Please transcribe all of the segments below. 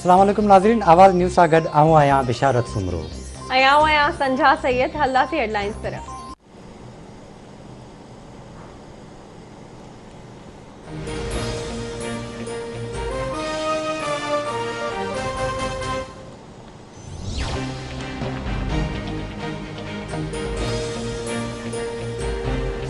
अस्सलाम वालेकुम नाज़रीन, आवाज़ न्यूज़ सां गॾु आऊं आहियां बिशारत सुमरो ऐं आऊं आहियां संझा सैयद। हलंदासीं हेडलाइंस तरफ़।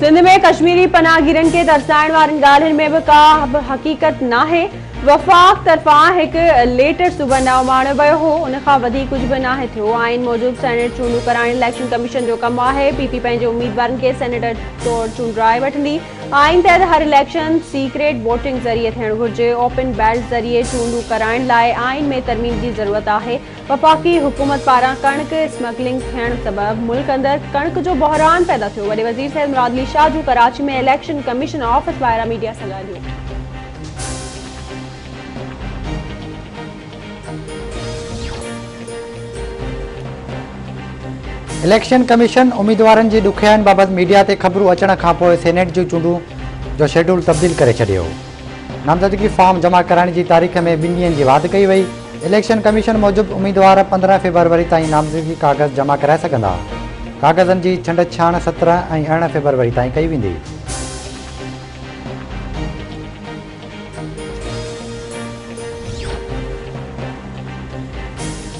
सिंध में कश्मीरी पनाहगीरनि खे तरसाइण वारनि ॻाल्हियुनि में बि का हक़ीक़त नाहे। वफ़ाक़ तरफ़ां हिकु लेटर सूबनि ॾांहुं माणियो वियो हो, उन खां वधीक कुझु बि नाहे थियो। आइन मूजिबि सेनेट चूंडूं कराइण इलेक्शन कमीशन जो कमु आहे। पीपी पंहिंजे उम्मीदवारनि खे सेनेटर तौरु चूंडाए वठंदी। आइन तहत हर इलेक्शन सीक्रेट वोटिंग ज़रिए थियणु घुरिजे। ओपन बैलेट ज़रिए चूंडूं कराइण लाइ आइन में तरमीम जी ज़रूरत आहे। वफ़ाक़ी हुकूमत पारां कणिक स्मगलिंग थियण सबबि मुल्क अंदरि कणिक जो बहरान पैदा थियो। वॾे वज़ीर सैयद मुराद अली शाह जूं कराची में इलेक्शन कमीशन ऑफिस ॿाहिरां मीडिया सां ॻाल्हियूं। इलेक्शन कमीशन उम्मीदवारनि जी ॾुखियाईनि बाबति मीडिया ते ख़बरूं अचण खां पोइ सेनेट जूं चूंडूं जो शेड्यूल तब्दील करे छॾियो। नामज़दगी फॉर्म जमा कराइण जी तारीख़ में 2 ॾींहनि जी वाध कई वई। इलेक्शन कमीशन मूजिबि उम्मीदवार 15 फरवरी ताईं नामज़दगी कागज़ जमा कराए सघंदा। कागज़नि जी छंड-छाण 17 ऐं 18 फरवरी ताईं कई वेंदी।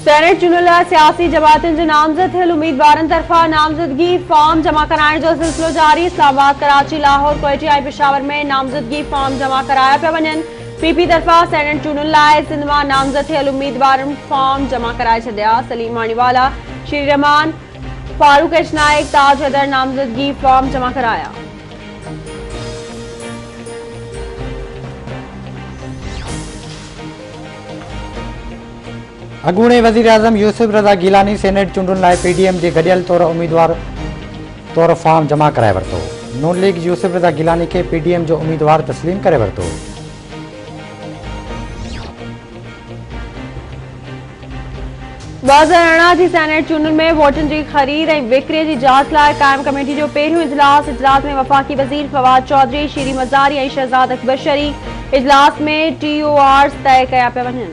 सेनेट चूंडुनि लाइ सियासी जमातुनि जे नामज़द थियल उम्मीदवारनि तरफ़ां नामज़दगी फॉर्म जमा कराइण जो सिलसिलो जारी। इस्लामाबाद, कराची, लाहौर, कोयटी ऐं पेशावर में नामज़दगी फॉर्म जमा कराया पिया वञनि। पीपी तरफ़ां सेनेट चूंडुनि लाइ सिंध मां नामज़द थियल उम्मीदवारनि फॉर्म जमा कराए छॾिया। सलीम माणीवाला, श्री रहमान, फारूक एच नाइक, ताज हैदर नामज़दगी फॉर्म जमा कराया। अॻूणे वज़ीर आज़म यूसुफ रज़ा गिलानी सेनेट चूंडुनि लाइ पीडीएम जे गॾियल तौरु उम्मीदवार तौरु फॉर्म जमा कराए वरितो। नून लीग यूसुफ रज़ा गिलानी खे पीडीएम जो उम्मीदवार तस्लीम करे वरितो। 2018 जी सेनेट चूंडुनि में वोटनि जी ख़रीद ऐं विक्रीअ जी जाच लाइ क़ाइम कमेटी जो पहिरियों इजलास में वफ़ाक़ी वज़ीर फवाद चौधरी, शीरी मज़ारी ऐं शहज़ाद अकबर शरीक। इजलास में TORs तय कया पिया वञनि।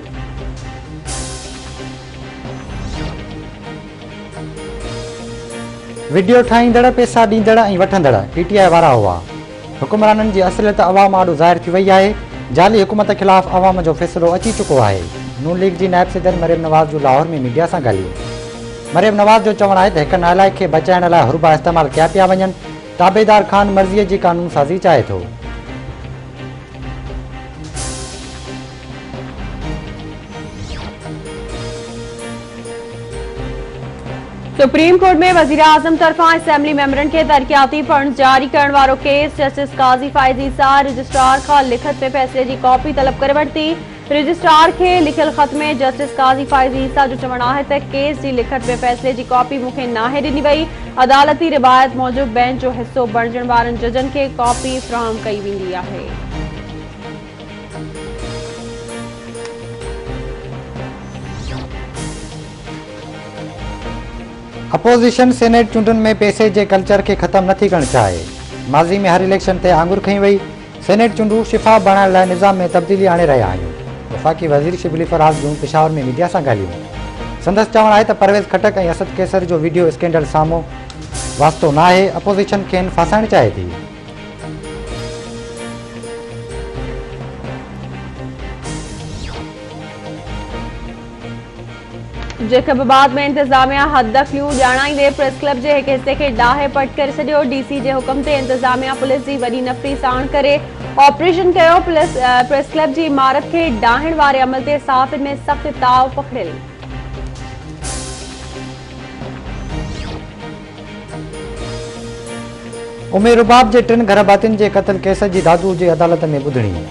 वीडियो ठाहींदड़, पैसा ॾींदड़ ऐं वठंदड़ PTI वारा हुआ। हुकुमराननि जी असलियत अवाम आॾो ज़ाहिर थी वई आहे। जाली हुकूमत ख़िलाफ़ अवाम जो फ़ैसिलो अची चुको आहे। नून लीग जी नायब सदर मरियम नवाज़ जो लाहौर में मीडिया सां ॻाल्हियूं। मरियम नवाज़ जो चवणु आहे त हिक नालाइक खे बचाइण लाइ हुरबा इस्तेमालु कया पिया वञनि। ताबेदार ख़ान मर्ज़ीअ जी कानून साज़ी चाहे थो। सुप्रीम कोर्ट में वज़ीर आज़म तरफ़ां असेंबली मेंबरनि खे तरक़ियाती फंड जारी करण वारो केस जस्टिस काज़ी फ़ाइज़ ईसा रजिस्ट्रार खां लिखत में फ़ैसिले जी कॉपी तलब करे वरिती। रजिस्ट्रार खे लिखियल ख़त में जस्टिस काज़ी फ़ाइज़ ईसा जो चवणु आहे त केस जी लिखत में फ़ैसिले जी कॉपी मूंखे नाहे ॾिनी वई। अदालती रिवायत मूजिबि बेंच जो हिसो बणिजण वारनि जजनि खे कॉपी फ़राहम कई वेंदी आहे। अपोज़िशन सेनेट चूंडुनि में पैसे जे कल्चर खे ख़तमु नथी करणु चाहे। माज़ी में हर इलेक्शन ते आङुर खई वई। सेनेट चूंडूं शिफ़ाफ़ बणाइण लाइ निज़ाम में तब्दीली आणे रहिया आहियूं। वफ़ाक़ी वज़ीर शिबली फराज़ जूं पेशावर में मीडिया सां ॻाल्हियूं। संदसि चवणु आहे त परवेज़ खटक ऐं असद कैसर जो वीडियो स्कैंडल साम्हूं वास्तो नाहे। अपोज़िशन खेनि फासाइणु चाहे थी। जेकबाद में इंतजामिया हदखलियूं ॼाणाईंदे प्रेस क्लब जे हिकु हिसे खे ॾाहे पट करे छॾियो। DC जे हुकुम ते इंतजामिया पुलिस जी वॾी नफ़री साण करे ऑपरेशन कयो। प्रेस क्लब जी इमारत खे ॾाहण वारे अमल ते सहाफ़िन में सख़्त ताव पखिड़ियल। उमेर रुबाब जे 3 घर भातियुनि जे क़त्ल केस जी दादू जे अदालत में ॿुधणी।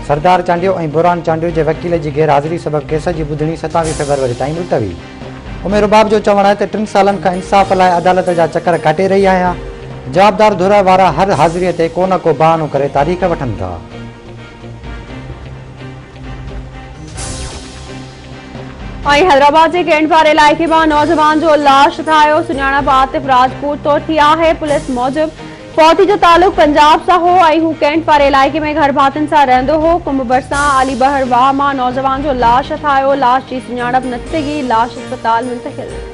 सरदार चांडियो ऐं बुरहान चांडियो जे वकील जी गैरहाज़िरी सबबि केस जी ॿुधणी 27 फरवरी ताईं मुलतवी। उमेर रुबाब जो चवणु आहे त 3 सालनि खां इंसाफ़ लाइ अदालत जा चकर काटे रही आहियां। जवाबदार धुर वारा हर हाज़िरीअ ते को न को बहानो करे तारीख़ वठनि था। हैदराबाद के कैंटवार इलाइक़े में नौजवान जो लाश ठाहियो। सुञाणप आतिफ राजपूत तौर थी आहे। पुलिस मूजिबि फौती जो तालुक पंजाब सां हो ऐं हू कैंट वारे इलाइक़े में घर भातियुनि सां रहंदो हो। कुंभ बरसां आली बहर वाह मां नौजवान जो लाश ठाहियो। लाश जी सुञाणप न थी सघी। लाश अस्पताल मुंतकिल।